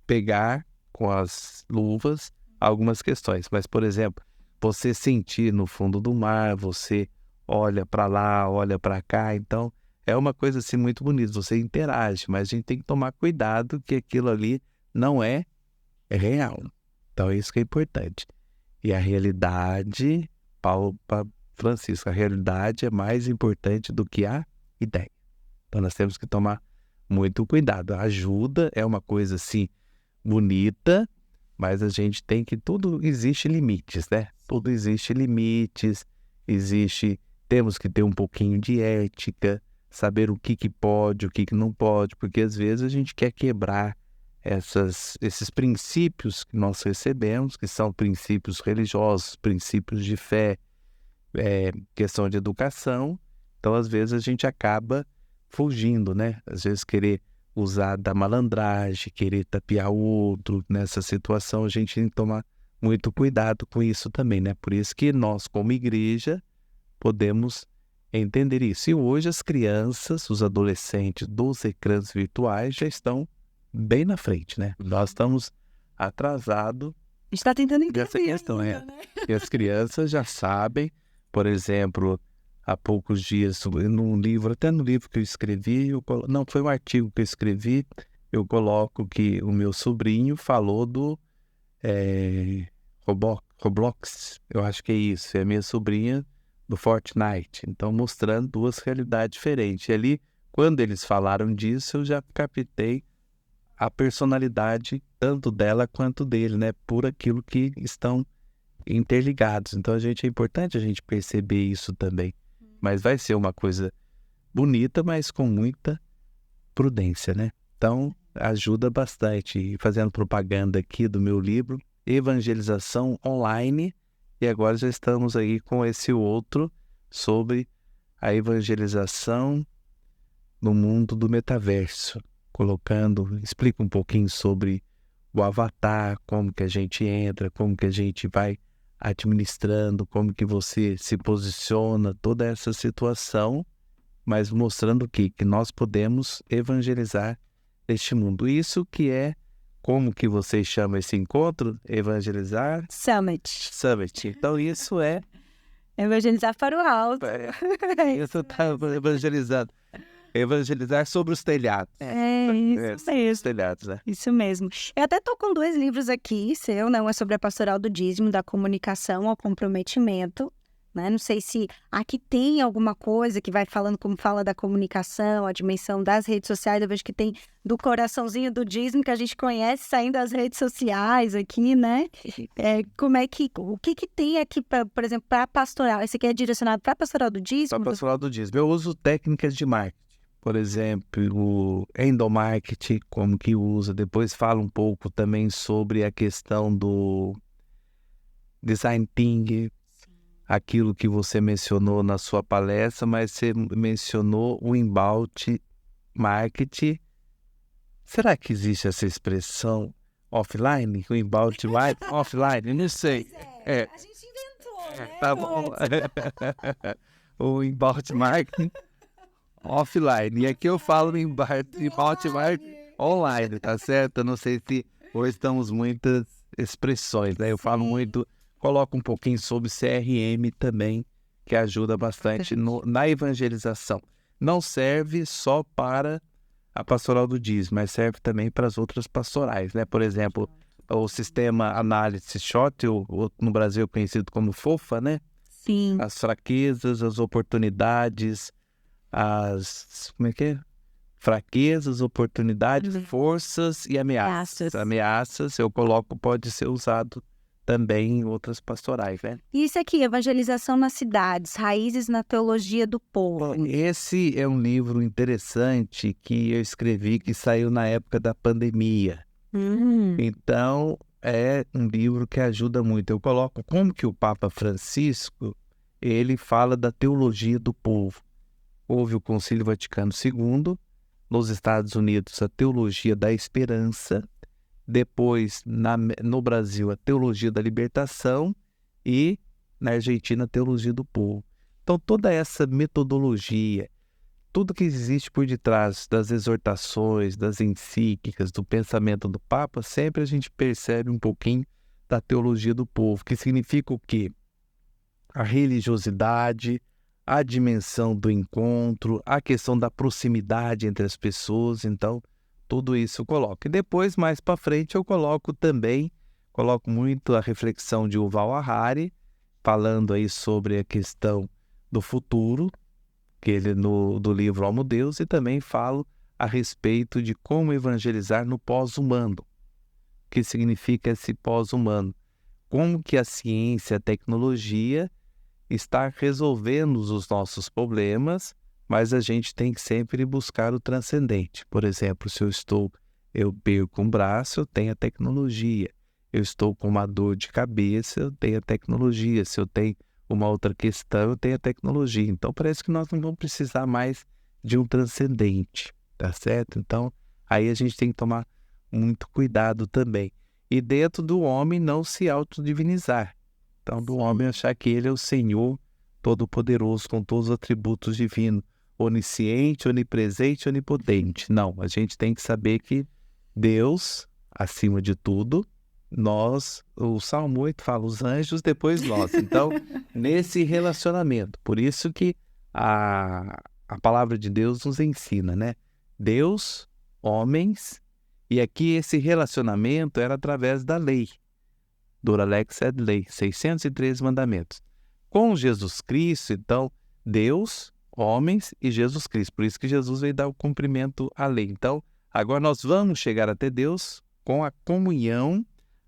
pegar com as luvas algumas questões, mas, por exemplo, você sentir no fundo do mar, você olha para lá, olha para cá, então é uma coisa assim muito bonita, você interage, mas a gente tem que tomar cuidado que aquilo ali não é real. Então isso que é importante. E a realidade, Paulo Francisco, a realidade é mais importante do que a ideia. Então nós temos que tomar muito cuidado. A ajuda é uma coisa assim bonita, mas a gente tem que, tudo existe limites, né? Tudo existe limites, temos que ter um pouquinho de ética, saber o que pode, o que não pode, porque às vezes a gente quer quebrar esses princípios que nós recebemos, que são princípios religiosos, princípios de fé, questão de educação. Então às vezes a gente acaba fugindo, né? Às vezes querer usar da malandragem, querer tapear o outro. Nessa situação a gente tem que tomar muito cuidado com isso também, né? Por isso que nós, como igreja, podemos entender isso. E hoje as crianças, os adolescentes dos ecrãs virtuais já estão bem na frente, né? Nós estamos atrasados. A gente está tentando entender essa questão, ainda, né? E as crianças já sabem, por exemplo, há poucos dias, no livro que eu escrevi, não, foi um artigo que eu escrevi, eu coloco que o meu sobrinho falou do Roblox, eu acho que é isso, é a minha sobrinha do Fortnite, então mostrando duas realidades diferentes. E ali, quando eles falaram disso, eu já captei a personalidade tanto dela quanto dele, né, por aquilo que estão interligados. Então é importante a gente perceber isso também. Mas vai ser uma coisa bonita, mas com muita prudência, né? Então, ajuda bastante. E fazendo propaganda aqui do meu livro, Evangelização Online, e agora já estamos aí com esse outro sobre a evangelização no mundo do metaverso, explica um pouquinho sobre o avatar, como que a gente entra, como que a gente vai administrando, como que você se posiciona, toda essa situação, mas mostrando o quê? Que nós podemos evangelizar este mundo. Isso que é, como que vocês chamam esse encontro? Evangelizar? Summit. Então isso é... Evangelizar para o alto. Isso está evangelizando. Evangelizar sobre os telhados. Isso mesmo. Os telhados, né? Isso mesmo. Eu até estou com 2 livros aqui, seu, né? Um é sobre a pastoral do dízimo, da comunicação ao comprometimento, né? Não sei se aqui tem alguma coisa que vai falando, como fala da comunicação, a dimensão das redes sociais. Eu vejo que tem do coraçãozinho do dízimo que a gente conhece saindo das redes sociais aqui, né? O que tem aqui, por exemplo, para a pastoral? Esse aqui é direcionado para a pastoral do dízimo? Para a pastoral do dízimo. Eu uso técnicas de marketing. Por exemplo, o endomarketing, como que usa. Depois fala um pouco também sobre a questão do design thinking, aquilo que você mencionou na sua palestra, mas você mencionou o inbound marketing. Será que existe essa expressão offline? O inbound marketing offline? Não sei. A gente inventou, né? Tá bom. O inbound marketing offline. E aqui eu falo inbound marketing online, tá certo? Eu não sei se hoje estamos muitas expressões, né? Eu falo muito, coloco um pouquinho sobre CRM também, que ajuda bastante na evangelização. Não serve só para a pastoral do dízimo, mas serve também para as outras pastorais, né? Por exemplo, o sistema análise SWOT, no Brasil conhecido como FOFA, né? Sim. As fraquezas, as oportunidades, como é que é? Fraquezas, oportunidades, forças e ameaças. Ameaças, eu coloco, pode ser usado também em outras pastorais, né? Isso aqui, Evangelização nas Cidades, Raízes na Teologia do Povo. Esse é um livro interessante que eu escrevi, que saiu na época da pandemia. Então, é um livro que ajuda muito. Eu coloco como que o Papa Francisco, ele fala da teologia do povo. Houve o Concílio Vaticano II, nos Estados Unidos a teologia da esperança, depois no Brasil a teologia da libertação e na Argentina a teologia do povo. Então toda essa metodologia, tudo que existe por detrás das exortações, das encíclicas, do pensamento do Papa, sempre a gente percebe um pouquinho da teologia do povo, que significa o quê? A religiosidade, a dimensão do encontro, a questão da proximidade entre as pessoas. Então, tudo isso eu coloco. E depois, mais para frente, eu coloco muito a reflexão de Yuval Harari, falando aí sobre a questão do futuro, que ele do livro Homo Deus, e também falo a respeito de como evangelizar no pós-humano. O que significa esse pós-humano? Como que a ciência, a tecnologia está resolvendo os nossos problemas, mas a gente tem que sempre buscar o transcendente. Por exemplo, se eu perco um braço, eu tenho a tecnologia. Eu estou com uma dor de cabeça, eu tenho a tecnologia. Se eu tenho uma outra questão, eu tenho a tecnologia. Então, parece que nós não vamos precisar mais de um transcendente, tá certo? Então, aí a gente tem que tomar muito cuidado também. E dentro do homem, não se autodivinizar. Então, do homem achar que ele é o Senhor Todo-Poderoso, com todos os atributos divinos, onisciente, onipresente, onipotente. Não, a gente tem que saber que Deus, acima de tudo, o Salmo 8 fala, os anjos, depois nós. Então, nesse relacionamento, por isso que a palavra de Deus nos ensina, né? Deus, homens, e aqui esse relacionamento era através da lei. Dura lex et lei, 613 mandamentos. Com Jesus Cristo, então, Deus, homens e Jesus Cristo. Por isso que Jesus veio dar o cumprimento à lei. Então, agora nós vamos chegar até Deus com a comunhão,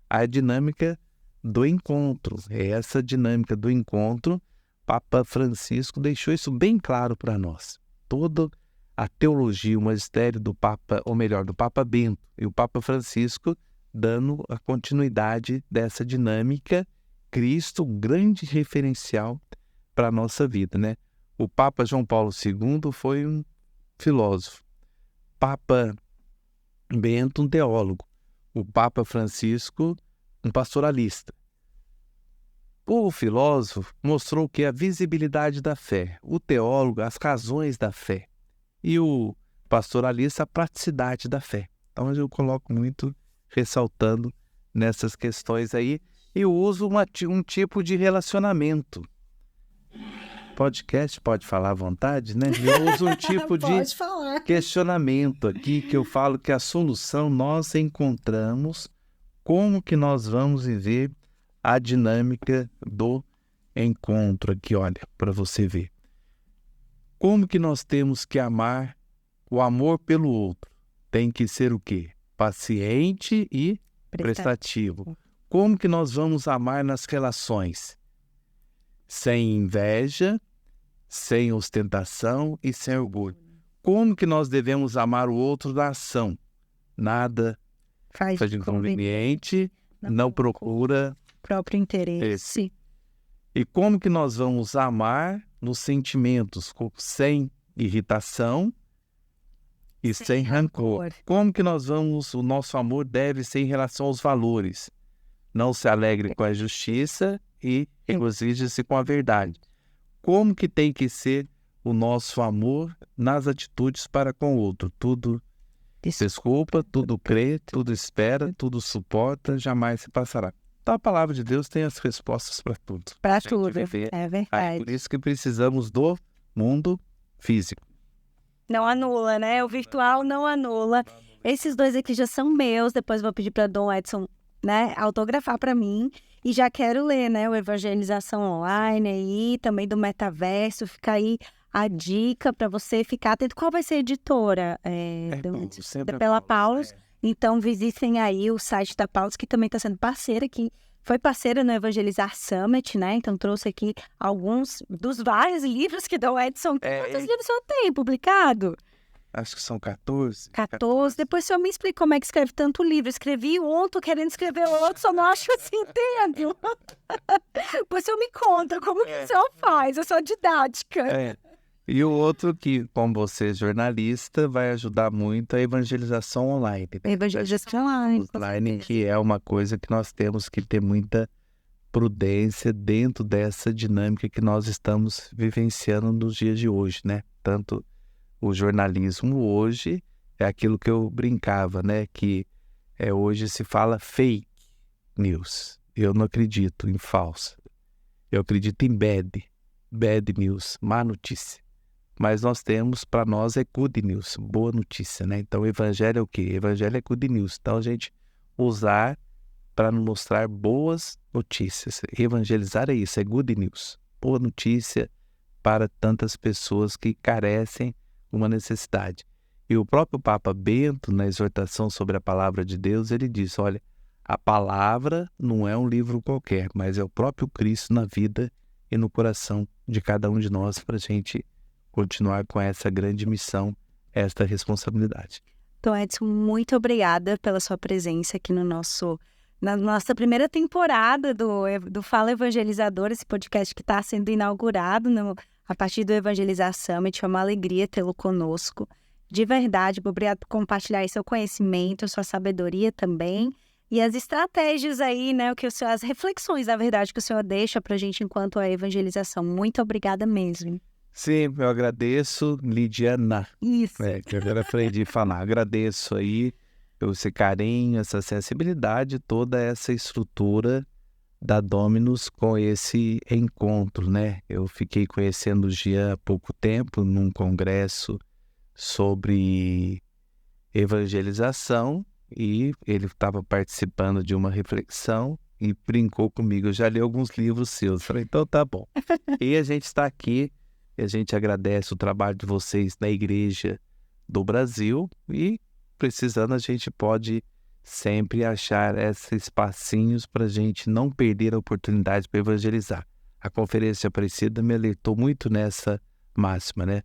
a dinâmica do encontro. É essa dinâmica do encontro, Papa Francisco deixou isso bem claro para nós. Toda a teologia, o magistério do Papa, ou melhor, do Papa Bento e o Papa Francisco, dando a continuidade dessa dinâmica, Cristo, grande referencial para a nossa vida, né? O Papa João Paulo II foi um filósofo, Papa Bento, um teólogo, o Papa Francisco, um pastoralista. O filósofo mostrou que a visibilidade da fé, o teólogo, as razões da fé, e o pastoralista, a praticidade da fé. Então eu coloco muito ressaltando nessas questões aí, e uso um tipo de relacionamento. Podcast pode falar à vontade, né? Eu uso um tipo de questionamento aqui, que eu falo que a solução nós encontramos, como que nós vamos viver a dinâmica do encontro aqui, olha, para você ver. Como que nós temos que amar? O amor pelo outro tem que ser o quê? Paciente e prestativo. Como que nós vamos amar nas relações? Sem inveja, sem ostentação e sem orgulho. Como que nós devemos amar o outro na ação? Nada faz de inconveniente, não procura próprio interesse. E como que nós vamos amar nos sentimentos? Sem irritação e sem rancor. Como que o nosso amor deve ser em relação aos valores? Não se alegre com a justiça e regozije-se com a verdade. Como que tem que ser o nosso amor nas atitudes para com o outro? Tudo desculpa, tudo crê, tudo espera, tudo suporta, jamais se passará. Então a palavra de Deus tem as respostas para tudo. Para tudo, é verdade. Por isso que precisamos do mundo físico. Não anula, né? O virtual não anula. Esses dois aqui já são meus, depois vou pedir para Dom Edson né, autografar para mim. E já quero ler, né, o Evangelização Online aí, também do Metaverso. Fica aí a dica para você ficar atento. Qual vai ser a editora? Pela Paulus. Então, visitem aí o site da Paulus, que também está sendo parceira, que foi parceira no Evangelizar Summit, né? Então, trouxe aqui alguns dos vários livros que Dom Edson... Quantos livros você tem publicado? Acho que são 14. 14. Depois o senhor me explica como é que escreve tanto livro. Escrevi um, tô querendo escrever outro, só não acho assim, entendo. Depois o senhor me conta como que o senhor faz, a sua didática. E o outro que, como você é jornalista, vai ajudar muito a evangelização online. Né? Evangelização online, que é uma coisa que nós temos que ter muita prudência dentro dessa dinâmica que nós estamos vivenciando nos dias de hoje, né? Tanto o jornalismo hoje é aquilo que eu brincava, né? Que hoje se fala fake news. Eu não acredito em falsa. Eu acredito em bad news, má notícia. Mas nós temos, para nós, é good news, boa notícia, né? Então, o evangelho é o quê? O evangelho é good news. Então, a gente usar para nos mostrar boas notícias. Evangelizar é isso, é good news. Boa notícia para tantas pessoas que carecem de uma necessidade. E o próprio Papa Bento, na exortação sobre a palavra de Deus, ele diz, olha, a palavra não é um livro qualquer, mas é o próprio Cristo na vida e no coração de cada um de nós para a gente continuar com essa grande missão, esta responsabilidade. Então, Edson, muito obrigada pela sua presença aqui na nossa primeira temporada do Fala Evangelizador, esse podcast que está sendo inaugurado a partir do Evangelizar Summit. É uma alegria tê-lo conosco. De verdade, obrigado por compartilhar aí seu conhecimento, sua sabedoria também. E as estratégias aí, né, as reflexões, na verdade, que o senhor deixa para a gente enquanto a evangelização. Muito obrigada mesmo. Sim, eu agradeço, Lidiana. Isso. Que eu agora aprendi a falar. Agradeço aí esse carinho, essa sensibilidade, toda essa estrutura da Dominus com esse encontro, né? Eu fiquei conhecendo o Jean há pouco tempo num congresso sobre evangelização e ele estava participando de uma reflexão e brincou comigo. Eu já li alguns livros seus. Falei, então tá bom. E a gente está aqui. A gente agradece o trabalho de vocês na Igreja do Brasil e, precisando, a gente pode sempre achar esses espacinhos para a gente não perder a oportunidade para evangelizar. A Conferência Aparecida me alertou muito nessa máxima, né?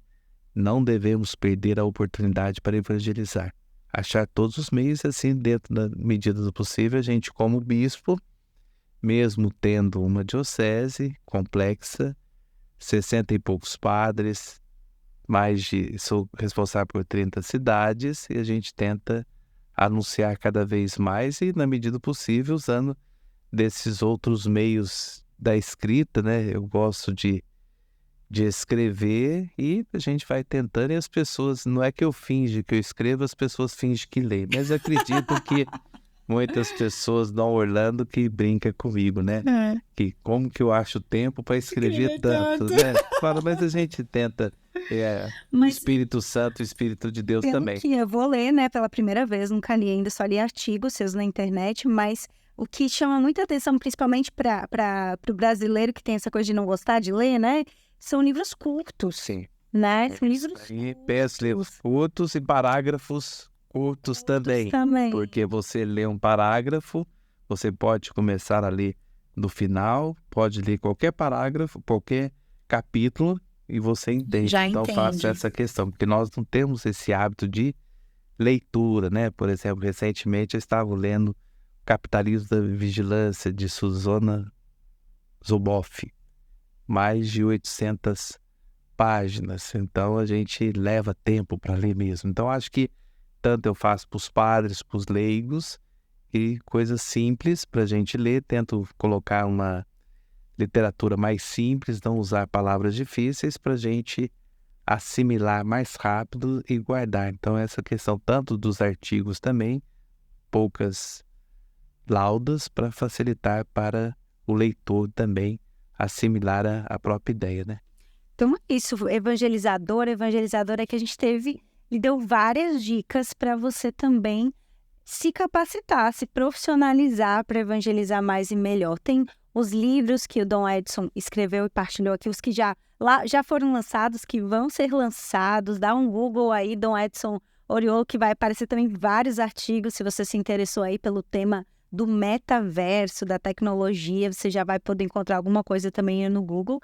Não devemos perder a oportunidade para evangelizar. Achar todos os meios, assim, dentro da medida do possível, a gente, como bispo, mesmo tendo uma diocese complexa, 60 e poucos padres, sou responsável por 30 cidades e a gente tenta anunciar cada vez mais e, na medida possível, usando desses outros meios da escrita, né? Eu gosto de escrever e a gente vai tentando e as pessoas, não é que eu finge que eu escrevo, as pessoas fingem que lêem, mas eu acredito que muitas pessoas dão Orlando que brinca comigo, né? Que como que eu acho tempo para escrever tanto, né? Claro, mas a gente tenta. O Espírito Santo, o Espírito de Deus também. Que eu vou ler, né, pela primeira vez, nunca li ainda, só li artigos seus na internet, mas o que chama muita atenção, principalmente para o brasileiro que tem essa coisa de não gostar de ler, né? São livros curtos. Sim. Né? São livros curtos. Livros curtos e parágrafos curtos também. Porque você lê um parágrafo, você pode começar a ler do final, pode ler qualquer parágrafo, qualquer capítulo e você entende. Já então entende. faça essa questão, porque nós não temos esse hábito de leitura, né? Por exemplo, recentemente eu estava lendo Capitalismo da Vigilância, de Suzana Zuboff, mais de 800 páginas, então a gente leva tempo para ler mesmo. Então acho que tanto eu faço para os padres, para os leigos, e coisas simples para a gente ler, tento colocar uma literatura mais simples, não usar palavras difíceis para a gente assimilar mais rápido e guardar. Então essa questão tanto dos artigos também, poucas laudas para facilitar para o leitor também assimilar a própria ideia, né? Então isso, evangelizador é que a gente teve e deu várias dicas para você também se capacitar, se profissionalizar para evangelizar mais e melhor. Tem os livros que o Dom Edson escreveu e partilhou aqui, os que já foram lançados, que vão ser lançados. Dá um Google aí, Dom Edson Oriolo, que vai aparecer também vários artigos. Se você se interessou aí pelo tema do metaverso, da tecnologia, você já vai poder encontrar alguma coisa também no Google.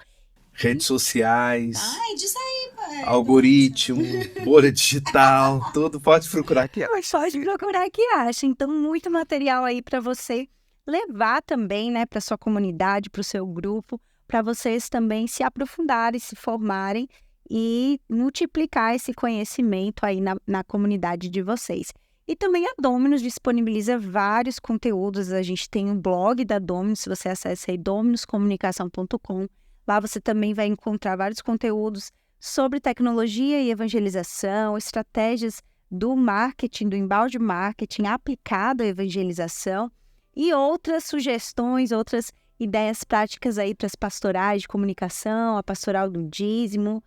Redes sociais, diz aí, pai. Algoritmo, bolha digital, tudo pode procurar aqui. Pode procurar que acha. Então, muito material aí para você levar também, né, para sua comunidade, para o seu grupo, para vocês também se aprofundarem, se formarem e multiplicar esse conhecimento aí na comunidade de vocês. E também a Dominus disponibiliza vários conteúdos. A gente tem um blog da Dominus, se você acessa aí dominuscomunicação.com. Lá você também vai encontrar vários conteúdos sobre tecnologia e evangelização, estratégias do marketing, do inbound marketing aplicado à evangelização e outras sugestões, outras ideias práticas aí para as pastorais de comunicação, a pastoral do dízimo,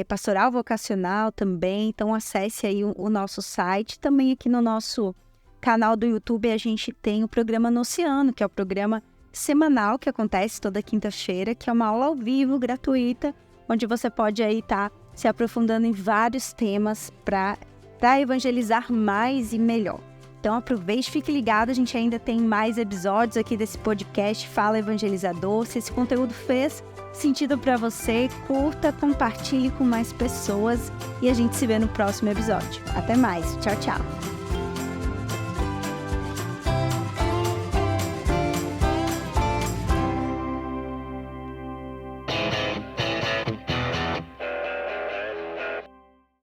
pastoral vocacional também. Então acesse aí o nosso site. Também aqui no nosso canal do YouTube a gente tem o programa No Oceano, que é o programa semanal que acontece toda quinta-feira, que é uma aula ao vivo, gratuita, onde você pode aí estar se aprofundando em vários temas para evangelizar mais e melhor. Então aproveite, fique ligado, a gente ainda tem mais episódios aqui desse podcast Fala Evangelizador. Se esse conteúdo fez sentido para você, curta, compartilhe com mais pessoas e a gente se vê no próximo episódio. Até mais, tchau, tchau!